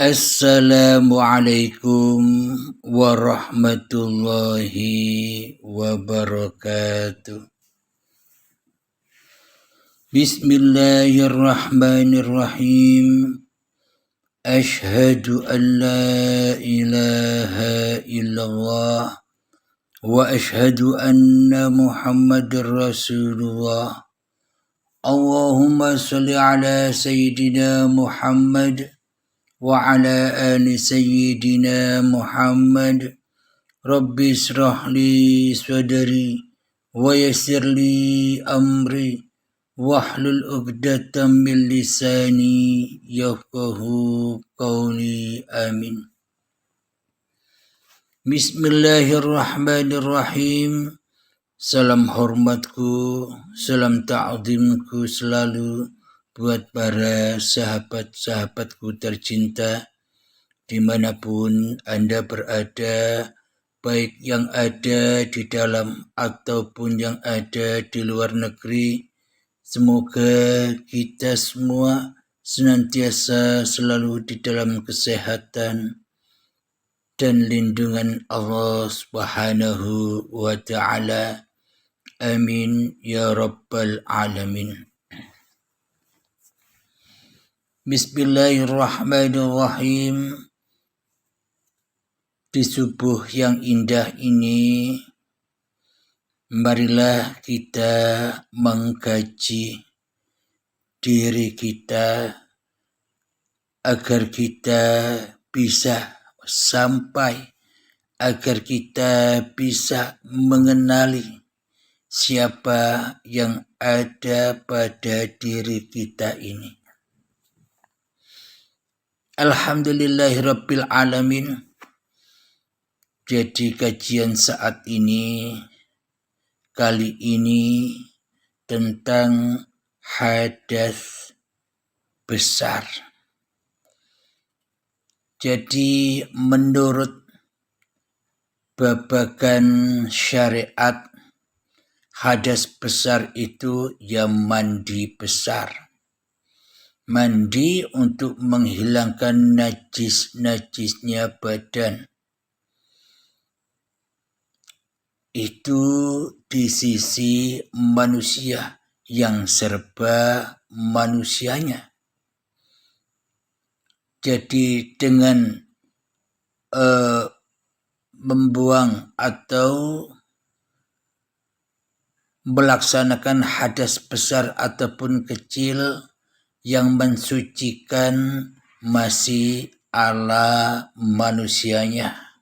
Assalamualaikum warahmatullahi wabarakatuh. Bismillahirrahmanirrahim. Ashhadu an la ilaha illallah wa ashhadu anna Muhammadar Rasulullah. Allahumma salli ala Sayyidina Muhammad wa ala ali Sayyidina Muhammad. Rabbi israh li sadri wa yassir li amri wahlul 'uqdatam min lisani yafqahu qawli. Amin. Bismillahirrahmanirrahim. Salam hormatku, salam ta'zimku selalu buat para sahabat-sahabatku tercinta dimanapun Anda berada, baik yang ada di dalam ataupun yang ada di luar negeri. Semoga kita semua senantiasa selalu di dalam kesehatan dan lindungan Allah Subhanahu wa Ta'ala. Amin ya rabbal alamin. Bismillahirrahmanirrahim. Di subuh yang indah ini, marilah kita mengkaji diri kita agar kita bisa sampai, agar kita bisa mengenali siapa yang ada pada diri kita ini. Alhamdulillahirabbil alamin. Jadi kajian saat ini, kali ini tentang hadas besar. Jadi menurut babagan syariat, hadas besar itu ya mandi besar. Mandi untuk menghilangkan najis-najisnya badan. Itu di sisi manusia yang serba manusianya. Jadi dengan membuang atau melaksanakan hadas besar ataupun kecil yang mensucikan masih ala manusianya.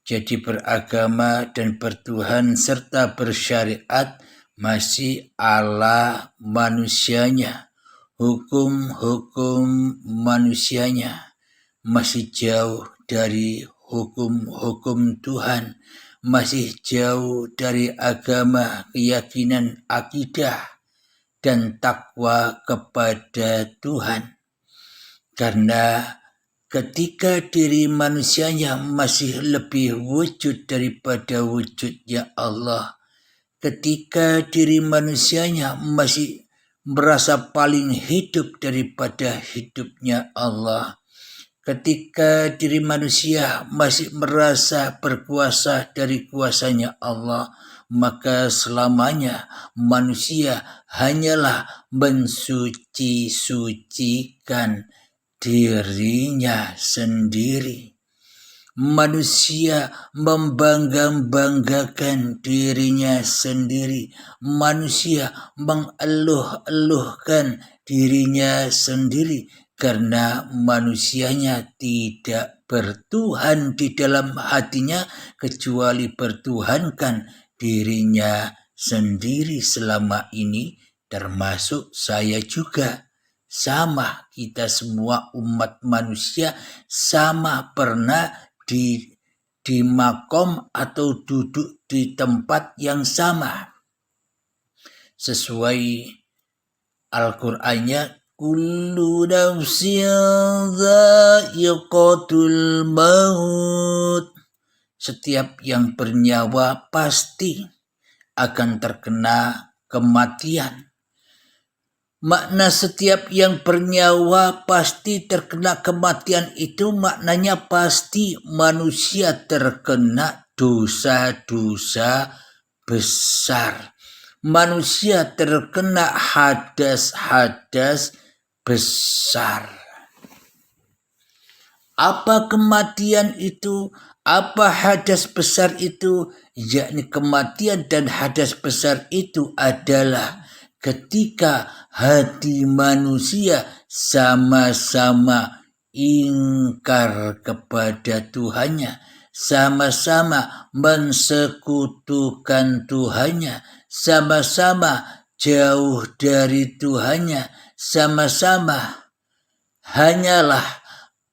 Jadi beragama dan bertuhan serta bersyariat masih ala manusianya. Hukum-hukum manusianya masih jauh dari hukum-hukum Tuhan, masih jauh dari agama, keyakinan, akidah, dan takwa kepada Tuhan. Karena ketika diri manusianya masih lebih wujud daripada wujudnya Allah, ketika diri manusianya masih merasa paling hidup daripada hidupnya Allah, ketika diri manusia masih merasa berkuasa dari kuasanya Allah, maka selamanya manusia hanyalah mensuci-sucikan dirinya sendiri. Manusia membangga-banggakan dirinya sendiri. Manusia mengeluh-eluhkan dirinya sendiri karena manusianya tidak bertuhan di dalam hatinya kecuali bertuhankan dirinya sendiri selama ini, termasuk saya juga. Sama, kita semua umat manusia sama pernah di makom atau duduk di tempat yang sama. Sesuai Al-Qur'annya, kullu nafsin dha'iqatul maut. Setiap yang bernyawa pasti akan terkena kematian. Makna setiap yang bernyawa pasti terkena kematian itu maknanya pasti manusia terkena dosa-dosa besar. Manusia terkena hadas-hadas besar. Apa kematian itu? Apa hadas besar itu? Yakni kematian dan hadas besar itu adalah ketika hati manusia sama-sama ingkar kepada Tuhannya, sama-sama mensekutukan Tuhannya, sama-sama jauh dari Tuhannya, sama-sama hanyalah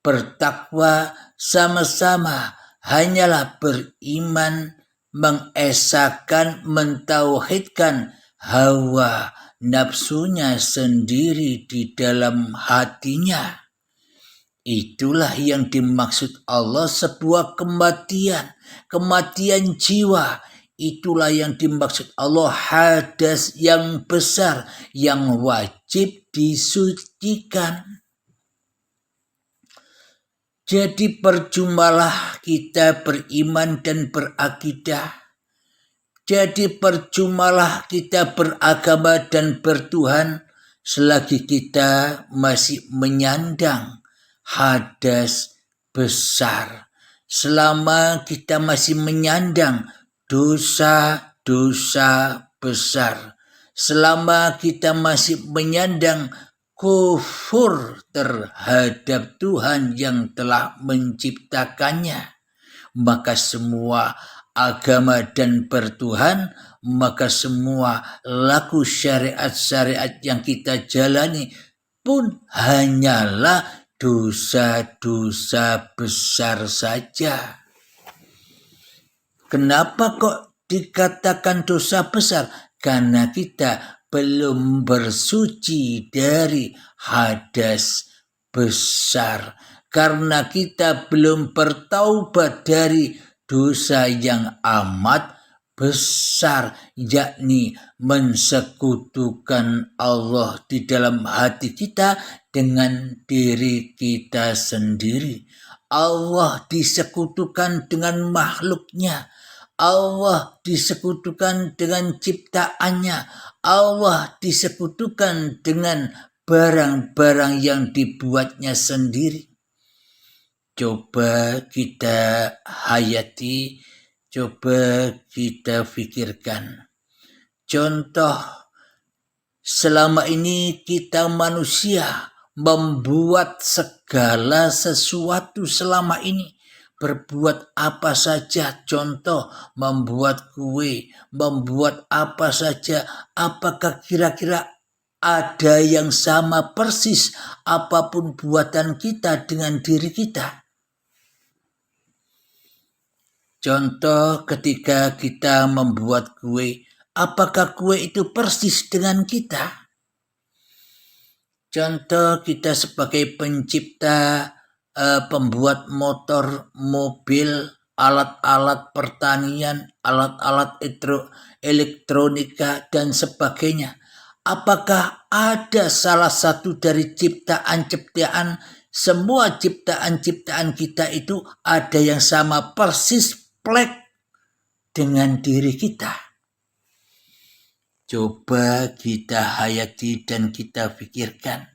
bertakwa, sama-sama hanyalah beriman, mengesahkan, mentauhidkan hawa nafsunya sendiri di dalam hatinya. Itulah yang dimaksud Allah sebuah kematian jiwa. Itulah yang dimaksud Allah hadas yang besar yang wajib disucikan. Jadi percumalah kita beriman dan berakidah. Jadi percumalah kita beragama dan bertuhan selagi kita masih menyandang hadas besar. Selama kita masih menyandang dosa-dosa besar. Selama kita masih menyandang kufur terhadap Tuhan yang telah menciptakannya, maka semua agama dan bertuhan, maka semua laku syariat-syariat yang kita jalani pun hanyalah dosa-dosa besar saja. Kenapa kok dikatakan dosa besar? Karena kita belum bersuci dari hadas besar. Karena kita belum bertaubat dari dosa yang amat besar, yakni mensekutukan Allah di dalam hati kita dengan diri kita sendiri. Allah disekutukan dengan makhluknya. Allah disekutukan dengan ciptaannya. Allah disekutukan dengan barang-barang yang dibuatnya sendiri. Coba kita hayati, coba kita pikirkan. Contoh, selama ini kita manusia membuat segala sesuatu selama ini. Berbuat apa saja, contoh membuat kue, membuat apa saja. Apakah kira-kira ada yang sama persis apapun buatan kita dengan diri kita? Contoh ketika kita membuat kue, apakah kue itu persis dengan kita? Contoh kita sebagai pencipta, pembuat motor, mobil, alat-alat pertanian, alat-alat elektronika, dan sebagainya. Apakah ada salah satu dari ciptaan-ciptaan, semua ciptaan-ciptaan kita itu ada yang sama persis plek dengan diri kita? Coba kita hayati dan kita pikirkan.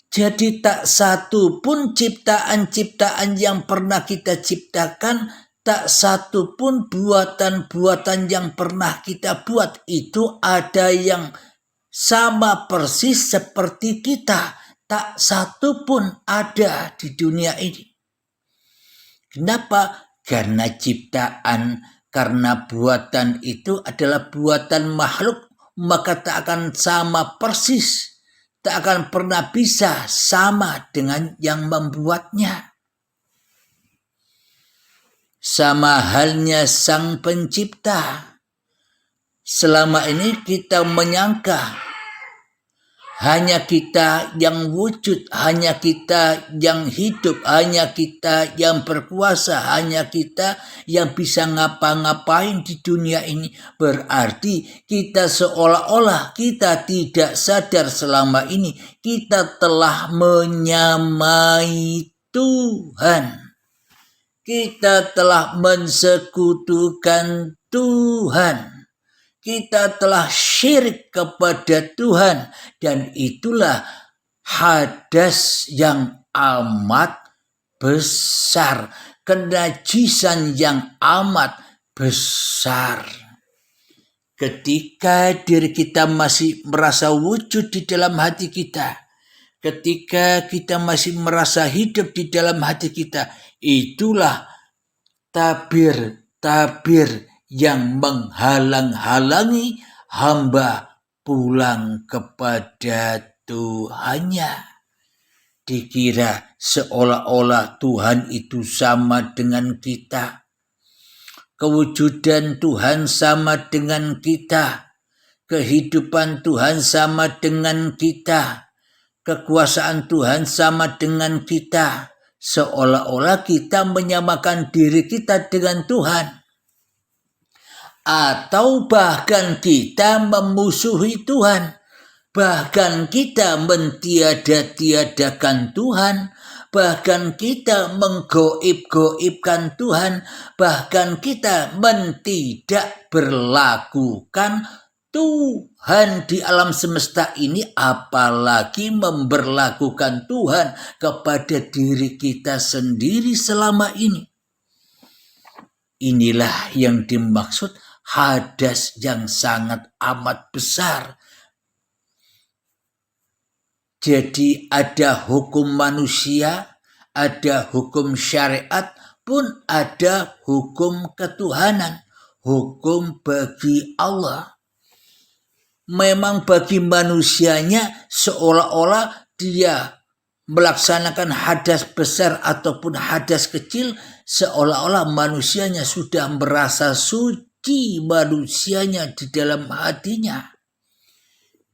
Jadi tak satu pun ciptaan-ciptaan yang pernah kita ciptakan, tak satu pun buatan-buatan yang pernah kita buat itu ada yang sama persis seperti kita. Tak satu pun ada di dunia ini. Kenapa? Karena ciptaan, karena buatan itu adalah buatan makhluk, maka tak akan sama persis. Tak akan pernah bisa sama dengan yang membuatnya. Sama halnya Sang Pencipta. Selama ini kita menyangka Hanya kita yang wujud, hanya kita yang hidup, hanya kita yang berkuasa, hanya kita yang bisa ngapa-ngapain di dunia ini. Berarti kita seolah-olah kita tidak sadar selama ini kita telah menyamai Tuhan. Kita telah mensekutukan Tuhan. Kita telah syirik kepada Tuhan, dan itulah hadas yang amat besar, kenajisan yang amat besar. Ketika diri kita masih merasa wujud di dalam hati kita, ketika kita masih merasa hidup di dalam hati kita, itulah tabir-tabir yang menghalang-halangi hamba pulang kepada Tuhannya. Dikira seolah-olah Tuhan itu sama dengan kita. Kewujudan Tuhan sama dengan kita. Kehidupan Tuhan sama dengan kita. Kekuasaan Tuhan sama dengan kita. Seolah-olah kita menyamakan diri kita dengan Tuhan. Atau bahkan kita memusuhi Tuhan. Bahkan kita mentiada-tiadakan Tuhan. Bahkan kita menggoib-goibkan Tuhan. Bahkan kita tidak berlakukan Tuhan di alam semesta ini, apalagi memberlakukan Tuhan kepada diri kita sendiri selama ini. Inilah yang dimaksud hadas yang sangat amat besar. Jadi ada hukum manusia, ada hukum syariat, pun ada hukum ketuhanan, hukum bagi Allah. Memang bagi manusianya seolah-olah dia melaksanakan hadas besar ataupun hadas kecil, seolah-olah manusianya sudah merasa suci manusianya di dalam hatinya.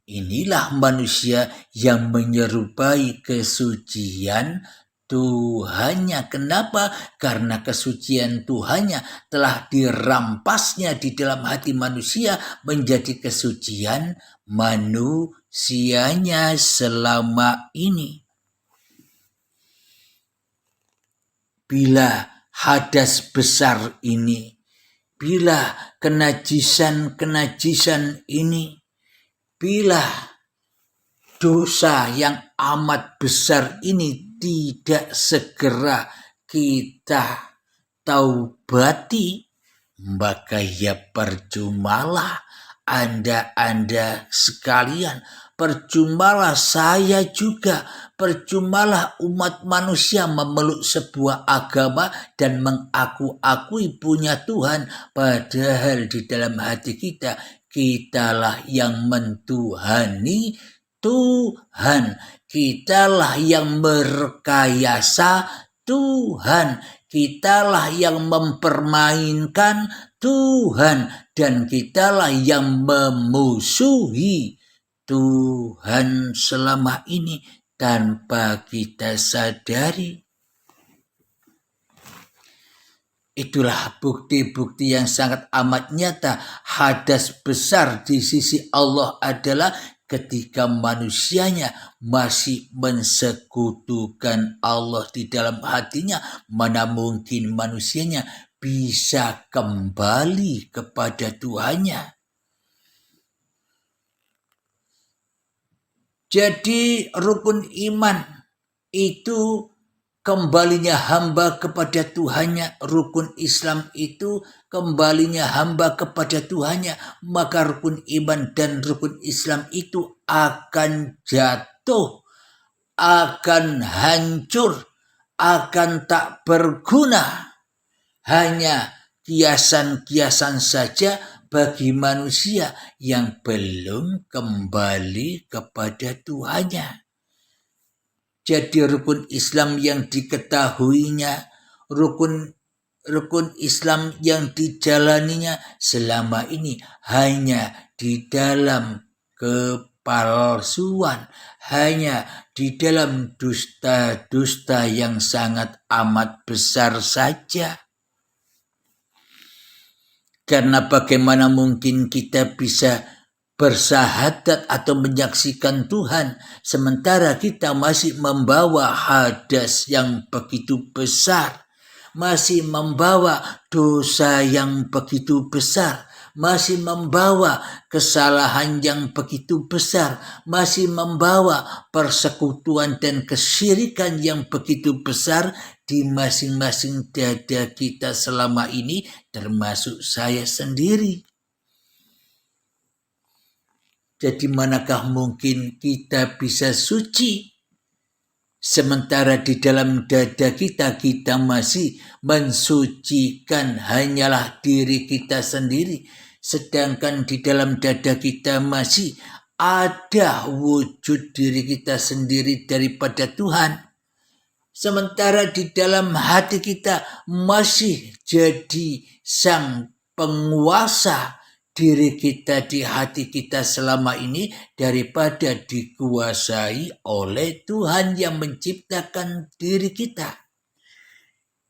Inilah manusia yang menyerupai kesucian Tuhannya. Kenapa? Karena kesucian Tuhannya telah dirampasnya di dalam hati manusia menjadi kesucian manusianya selama ini. Bila hadas besar ini, bila kenajisan ini, bila dosa yang amat besar ini tidak segera kita taubati, maka ya percumalah Anda sekalian, percumalah saya juga, percumalah umat manusia memeluk sebuah agama dan mengaku-akui punya Tuhan, padahal di dalam hati kita, kitalah yang mentuhani Tuhan. Kitalah yang merekayasa Tuhan. Kitalah yang mempermainkan Tuhan. Dan kitalah yang memusuhi Tuhan selama ini tanpa kita sadari. Itulah bukti-bukti yang sangat amat nyata. Hadas besar di sisi Allah adalah ketika manusianya masih mensekutukan Allah di dalam hatinya. Mana mungkin manusianya bisa kembali kepada Tuhannya. Jadi rukun iman itu kembalinya hamba kepada Tuhannya, rukun Islam itu kembalinya hamba kepada Tuhannya, maka rukun iman dan rukun Islam itu akan jatuh, akan hancur, akan tak berguna. Hanya kiasan-kiasan saja bagi manusia yang belum kembali kepada Tuhannya. Jadi rukun Islam yang diketahuinya, rukun Islam yang dijalaninya selama ini hanya di dalam kepalsuan, hanya di dalam dusta-dusta yang sangat amat besar saja. Karena bagaimana mungkin kita bisa bersahadat atau menyaksikan Tuhan sementara kita masih membawa hadas yang begitu besar, masih membawa dosa yang begitu besar, masih membawa kesalahan yang begitu besar, masih membawa persekutuan dan kesyirikan yang begitu besar di masing-masing dada kita selama ini, termasuk saya sendiri. Jadi manakah mungkin kita bisa suci sementara di dalam dada kita masih mensucikan hanyalah diri kita sendiri, sedangkan di dalam dada kita masih ada wujud diri kita sendiri daripada Tuhan. Sementara di dalam hati kita masih jadi sang penguasa diri kita di hati kita selama ini daripada dikuasai oleh Tuhan yang menciptakan diri kita.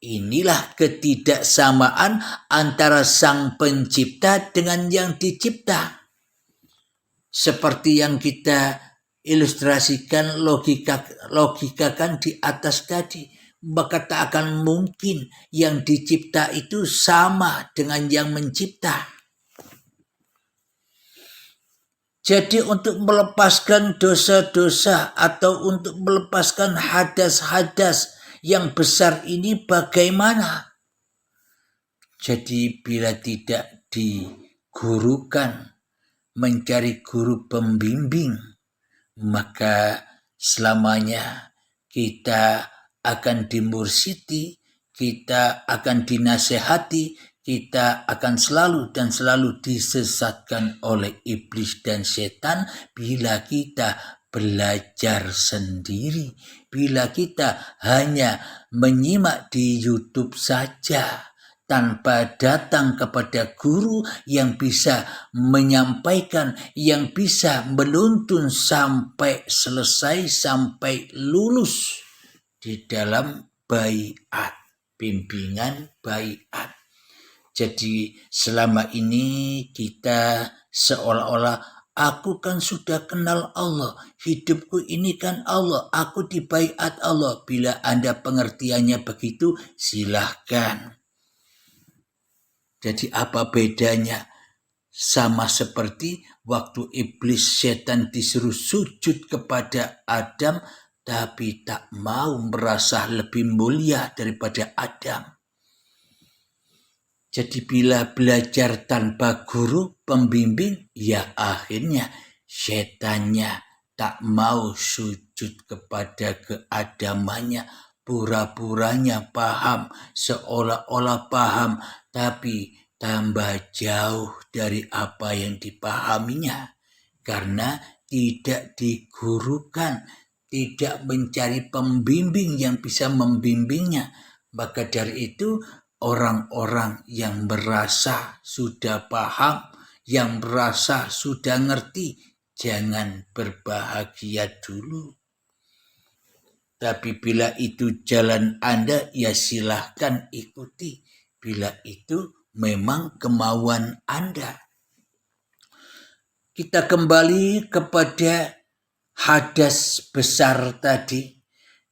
Inilah ketidaksamaan antara sang pencipta dengan yang dicipta. Seperti yang kita ilustrasikan, logikakan di atas tadi, maka tak akan mungkin yang dicipta itu sama dengan yang mencipta. Jadi untuk melepaskan dosa-dosa atau untuk melepaskan hadas-hadas yang besar ini bagaimana? Jadi bila tidak digurukan, mencari guru pembimbing, maka selamanya kita akan dimursidi, kita akan dinasehati, kita akan selalu dan selalu disesatkan oleh iblis dan setan bila kita belajar sendiri, bila kita hanya menyimak di YouTube saja tanpa datang kepada guru yang bisa menyampaikan, yang bisa menuntun sampai selesai, sampai lulus di dalam baiat, bimbingan baiat. Jadi selama ini kita seolah-olah aku kan sudah kenal Allah, hidupku ini kan Allah, aku di baiat Allah. Bila Anda pengertiannya begitu, silahkan. Jadi apa bedanya? Sama seperti waktu iblis setan disuruh sujud kepada Adam, tapi tak mau merasa lebih mulia daripada Adam. Jadi bila belajar tanpa guru pembimbing, ya akhirnya setannya tak mau sujud kepada keadamannya, pura-puranya paham, seolah-olah paham, tapi tambah jauh dari apa yang dipahaminya, karena tidak digurukan, tidak mencari pembimbing yang bisa membimbingnya. Maka dari itu orang-orang yang merasa sudah paham, yang merasa sudah ngerti, jangan berbahagia dulu. Tapi bila itu jalan Anda, ya silahkan ikuti. Bila itu memang kemauan Anda. Kita kembali kepada hadas besar tadi.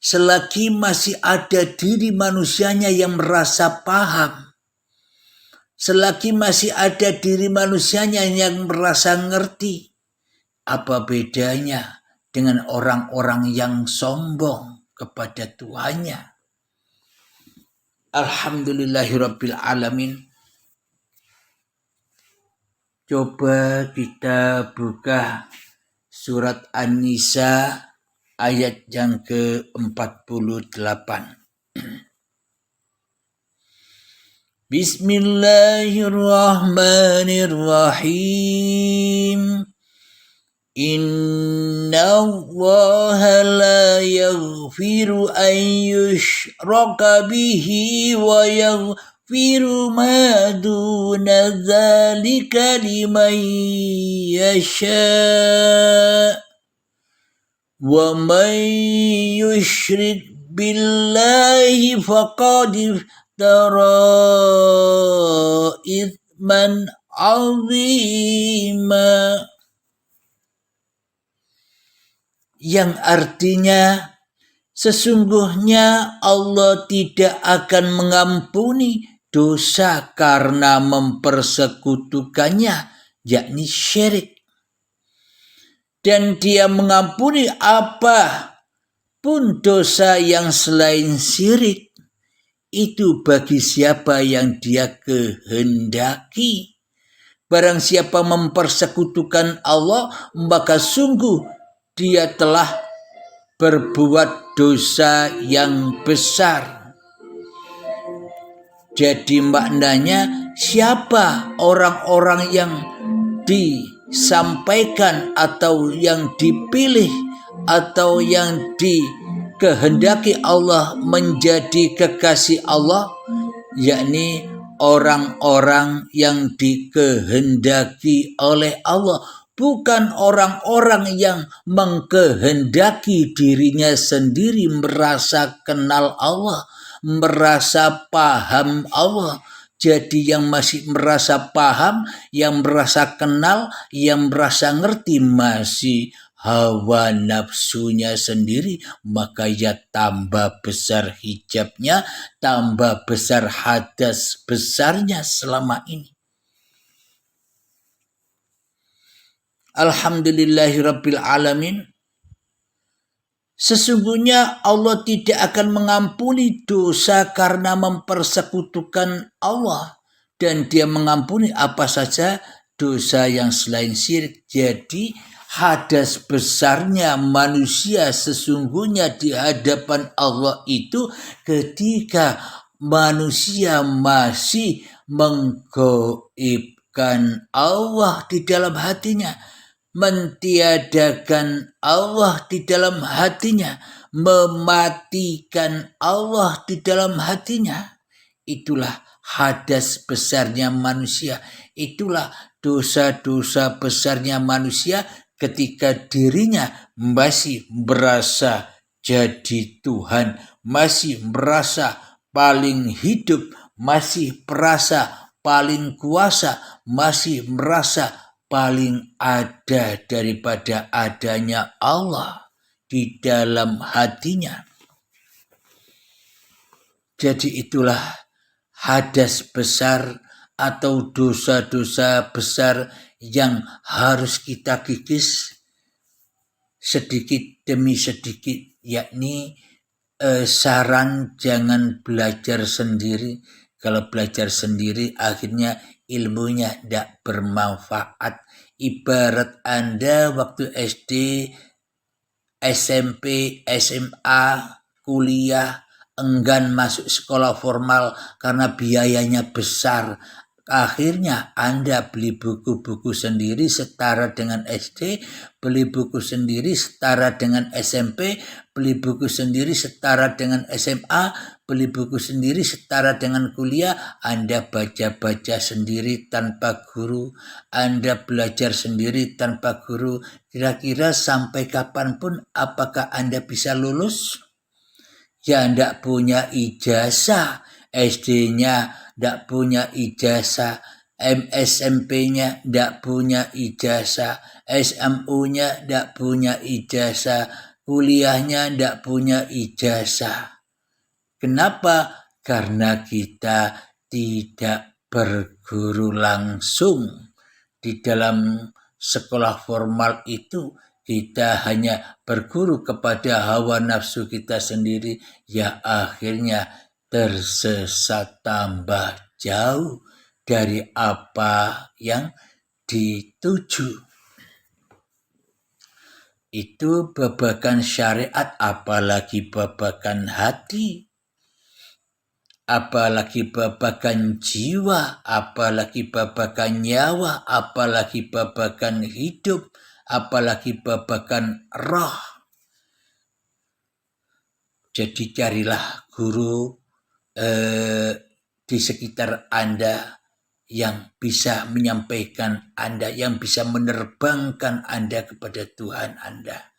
Selagi masih ada diri manusianya yang merasa paham, selagi masih ada diri manusianya yang merasa ngerti, apa bedanya dengan orang-orang yang sombong kepada Tuhannya? Alhamdulillahirabbil alamin. Coba kita buka surat An-Nisa ayat yang ke-48. Bismillahirrahmanirrahim. Inna Allaha la yaghfiru an yushraka bihi wa yaghfiru ما دون ذلك لمن يشاء ومن يشرك بالله فقد افترى إثما عظيما, yang artinya sesungguhnya Allah tidak akan mengampuni dosa karena mempersekutukannya, yakni syirik. Dan Dia mengampuni apapun dosa yang selain syirik itu bagi siapa yang Dia kehendaki. Barang siapa mempersekutukan Allah, maka sungguh dia telah berbuat dosa yang besar. Jadi maknanya, siapa orang-orang yang disampaikan atau yang dipilih atau yang dikehendaki Allah menjadi kekasih Allah, yakni orang-orang yang dikehendaki oleh Allah, bukan orang-orang yang mengkehendaki dirinya sendiri merasa kenal Allah, merasa paham Allah. Jadi yang masih merasa paham, yang merasa kenal, yang merasa ngerti masih hawa nafsunya sendiri, maka ya tambah besar hijabnya, tambah besar hadas besarnya selama ini. Alhamdulillahirabbil alamin. Sesungguhnya Allah tidak akan mengampuni dosa karena mempersekutukan Allah, dan Dia mengampuni apa saja dosa yang selain syirik. Jadi hadas besarnya manusia sesungguhnya di hadapan Allah itu ketika manusia masih menggoibkan Allah di dalam hatinya, mentiadakan Allah di dalam hatinya, mematikan Allah di dalam hatinya. Itulah hadas besarnya manusia. Itulah dosa-dosa besarnya manusia ketika dirinya masih merasa jadi Tuhan, masih merasa paling hidup, masih merasa paling kuasa, masih merasa paling ada daripada adanya Allah di dalam hatinya. Jadi itulah hadas besar atau dosa-dosa besar yang harus kita kikis sedikit demi sedikit, yakni saran jangan belajar sendiri. Kalau belajar sendiri akhirnya ilmunya tidak bermanfaat. Ibarat Anda waktu SD, SMP, SMA, kuliah, enggan masuk sekolah formal karena biayanya besar. Akhirnya Anda beli buku-buku sendiri setara dengan SD, beli buku sendiri setara dengan SMP, beli buku sendiri setara dengan SMA, beli buku sendiri setara dengan kuliah. Anda baca-baca sendiri tanpa guru, Anda belajar sendiri tanpa guru. Kira-kira sampai kapanpun apakah Anda bisa lulus? Ya, tidak punya ijazah. SD-nya tidak punya ijazah, SMP-nya tidak punya ijazah, SMU-nya tidak punya ijazah, kuliahnya tidak punya ijazah. Kenapa? Karena kita tidak berguru langsung. Di dalam sekolah formal itu kita hanya berguru kepada hawa nafsu kita sendiri, ya akhirnya tersesat tambah jauh dari apa yang dituju. Itu babakan syariat, apalagi babakan hati, apalagi babakan jiwa, apalagi babakan nyawa, apalagi babakan hidup, apalagi babakan roh. Jadi carilah guru di sekitar Anda yang bisa menyampaikan Anda, yang bisa menerbangkan Anda kepada Tuhan Anda.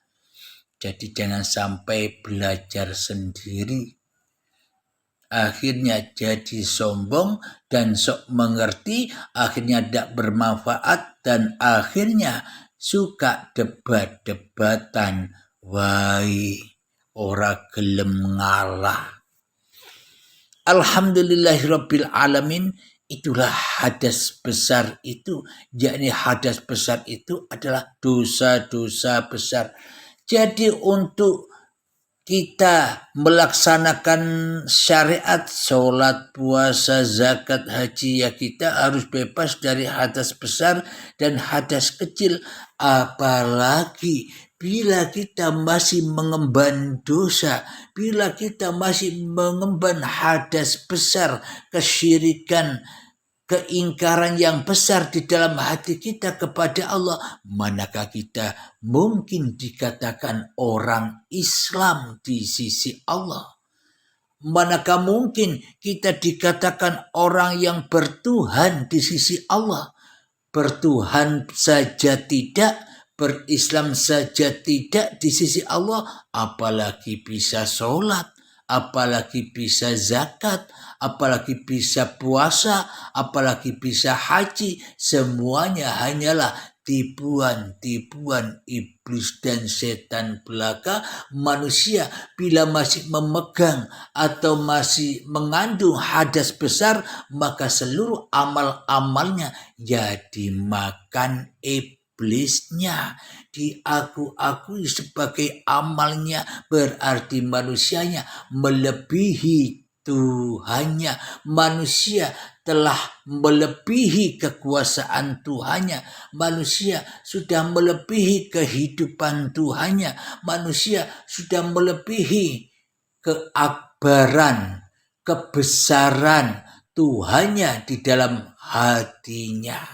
Jadi jangan sampai belajar sendiri, akhirnya jadi sombong dan sok mengerti, akhirnya tidak bermanfaat, dan akhirnya suka debat-debatan, wai ora gelem ngalah. Alhamdulillahirabbil alamin. Itulah hadas besar itu, yakni hadas besar itu adalah dosa-dosa besar. Jadi untuk kita melaksanakan syariat, sholat, puasa, zakat, haji, ya kita harus bebas dari hadas besar dan hadas kecil. Apalagi bila kita masih mengemban dosa, bila kita masih mengemban hadas besar, kesyirikan, keingkaran yang besar di dalam hati kita kepada Allah, manakah kita mungkin dikatakan orang Islam di sisi Allah? Manakah mungkin kita dikatakan orang yang bertuhan di sisi Allah? Bertuhan saja tidak, berislam saja tidak di sisi Allah, apalagi bisa sholat, apalagi bisa zakat, apalagi bisa puasa, apalagi bisa haji. Semuanya hanyalah tipuan-tipuan iblis dan setan belaka. Manusia bila masih memegang atau masih mengandung hadas besar, maka seluruh amal-amalnya ya dimakan iblisnya, diaku-akui sebagai amalnya, berarti manusianya melebihi Tuhannya. Manusia telah melebihi kekuasaan Tuhannya. Manusia sudah melebihi kehidupan Tuhannya. Manusia sudah melebihi keakbaran, kebesaran Tuhannya di dalam hatinya.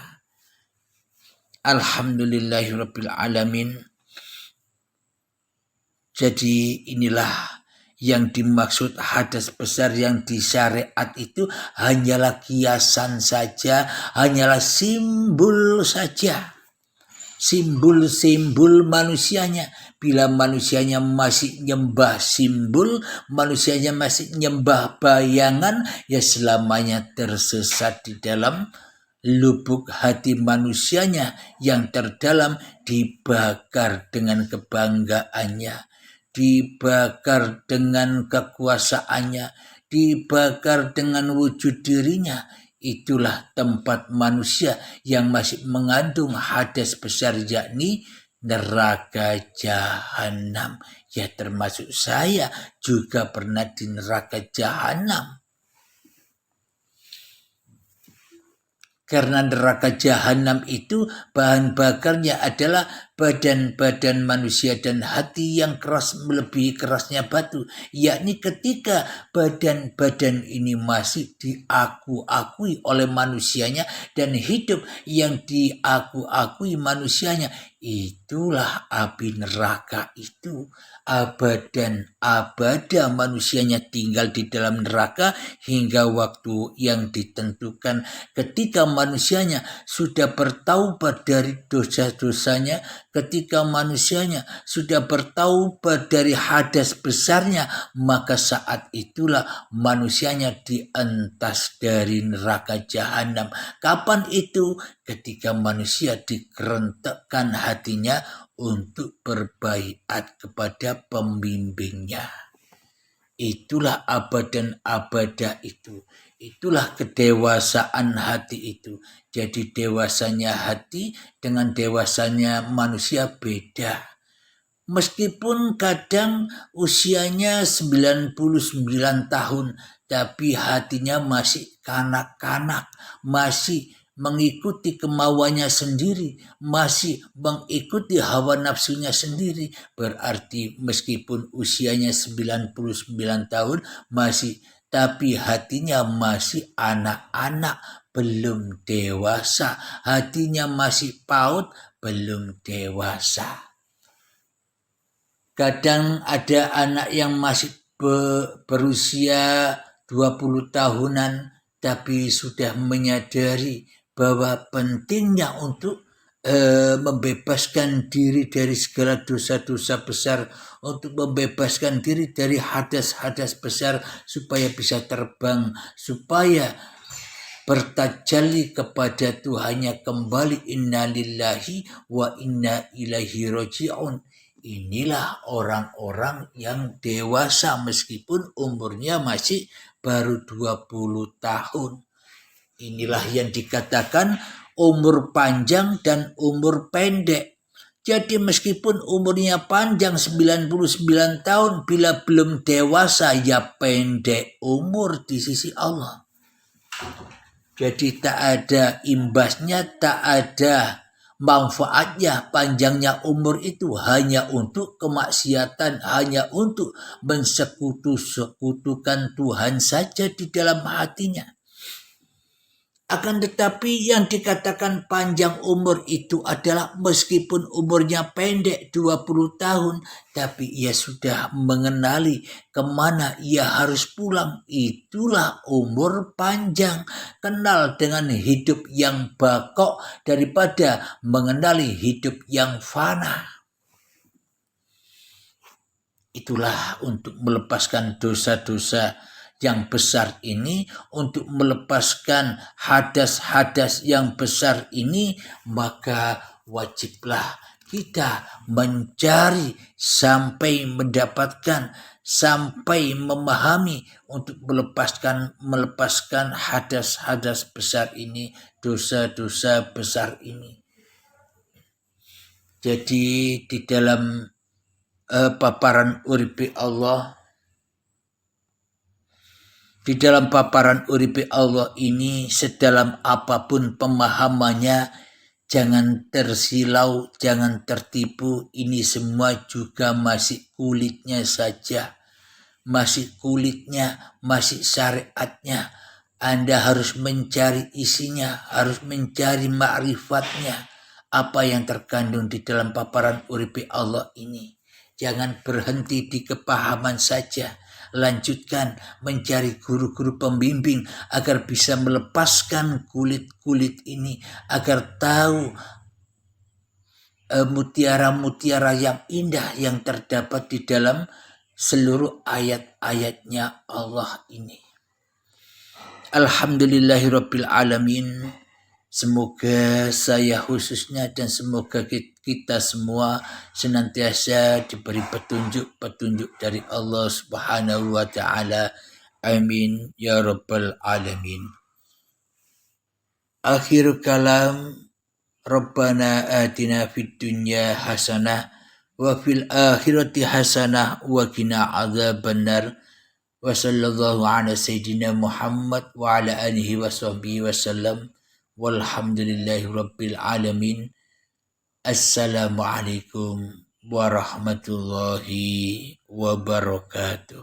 Alhamdulillahirabbil alamin. Jadi inilah yang dimaksud hadas besar yang di syariat itu hanyalah kiasan saja, hanyalah simbol saja. Simbol-simbol manusianya. Bila manusianya masih nyembah simbol, manusianya masih nyembah bayangan, ya selamanya tersesat di dalam lubuk hati manusianya yang terdalam, dibakar dengan kebanggaannya, dibakar dengan kekuasaannya, dibakar dengan wujud dirinya. Itulah tempat manusia yang masih mengandung hadas besar, yakni neraka jahanam. Ya termasuk saya juga pernah di neraka jahanam. Karena neraka jahanam itu bahan bakarnya adalah badan-badan manusia dan hati yang keras melebihi kerasnya batu. Yakni ketika badan-badan ini masih diaku-akui oleh manusianya dan hidup yang diaku-akui manusianya, itulah api neraka itu. Abadan abada manusianya tinggal di dalam neraka hingga waktu yang ditentukan. Ketika manusianya sudah bertaubat dari dosa-dosanya, ketika manusianya sudah bertaubat dari hadas besarnya, maka saat itulah manusianya dientas dari neraka jahanam. Kapan itu? Ketika manusia dikerentekkan hatinya untuk berbaiat kepada pembimbingnya. Itulah abadan abada itu. Itulah kedewasaan hati itu. Jadi dewasanya hati dengan dewasanya manusia beda. Meskipun kadang usianya 99 tahun, tapi hatinya masih kanak-kanak, masih mengikuti kemauannya sendiri, masih mengikuti hawa nafsunya sendiri. Berarti meskipun usianya 99 tahun masih, tapi hatinya masih anak-anak, belum dewasa. Hatinya masih PAUD, belum dewasa. Kadang ada anak yang masih berusia 20 tahunan, tapi sudah menyadari bahwa pentingnya untuk membebaskan diri dari segala dosa-dosa besar, untuk membebaskan diri dari hadas-hadas besar supaya bisa terbang, supaya bertajalli kepada Tuhannya kembali. Innalillahi wa inna ilaihi raji'un. Inilah orang-orang yang dewasa meskipun umurnya masih baru 20 tahun. Inilah yang dikatakan umur panjang dan umur pendek. Jadi meskipun umurnya panjang 99 tahun, bila belum dewasa ya pendek umur di sisi Allah. Jadi tak ada imbasnya, tak ada manfaatnya panjangnya umur itu, hanya untuk kemaksiatan, hanya untuk mensekutukan Tuhan saja di dalam hatinya. Akan tetapi yang dikatakan panjang umur itu adalah meskipun umurnya pendek 20 tahun, tapi ia sudah mengenali kemana ia harus pulang. Itulah umur panjang. Kenal dengan hidup yang bakok daripada mengenali hidup yang fana. Itulah untuk melepaskan dosa-dosa yang besar ini, untuk melepaskan hadas-hadas yang besar ini, maka wajiblah kita mencari sampai mendapatkan, sampai memahami untuk melepaskan hadas-hadas besar ini, dosa-dosa besar ini. Jadi di dalam paparan uripi Allah, di dalam paparan uripi Allah ini, sedalam apapun pemahamannya, jangan tersilau, jangan tertipu. Ini semua juga masih kulitnya saja. Masih kulitnya, masih syariatnya. Anda harus mencari isinya, harus mencari ma'rifatnya. Apa yang terkandung di dalam paparan uripi Allah ini. Jangan berhenti di kepahaman saja. Lanjutkan mencari guru-guru pembimbing agar bisa melepaskan kulit-kulit ini, agar tahu mutiara-mutiara yang indah yang terdapat di dalam seluruh ayat-ayatnya Allah ini. Alhamdulillahirabbil alamin. Semoga saya khususnya dan semoga kita semua senantiasa diberi petunjuk dari Allah Subhanahu wa taala. Amin ya rabbal alamin. Akhir kalam, Rabbana atina fid dunya hasanah wa fil akhirati hasanah wa qina adzabannar. Wa sallallahu ala sayyidina Muhammad wa ala alihi wa sahbihi wasallam. Walhamdulillahi rabbil alamin. Assalamualaikum warahmatullahi wabarakatuh.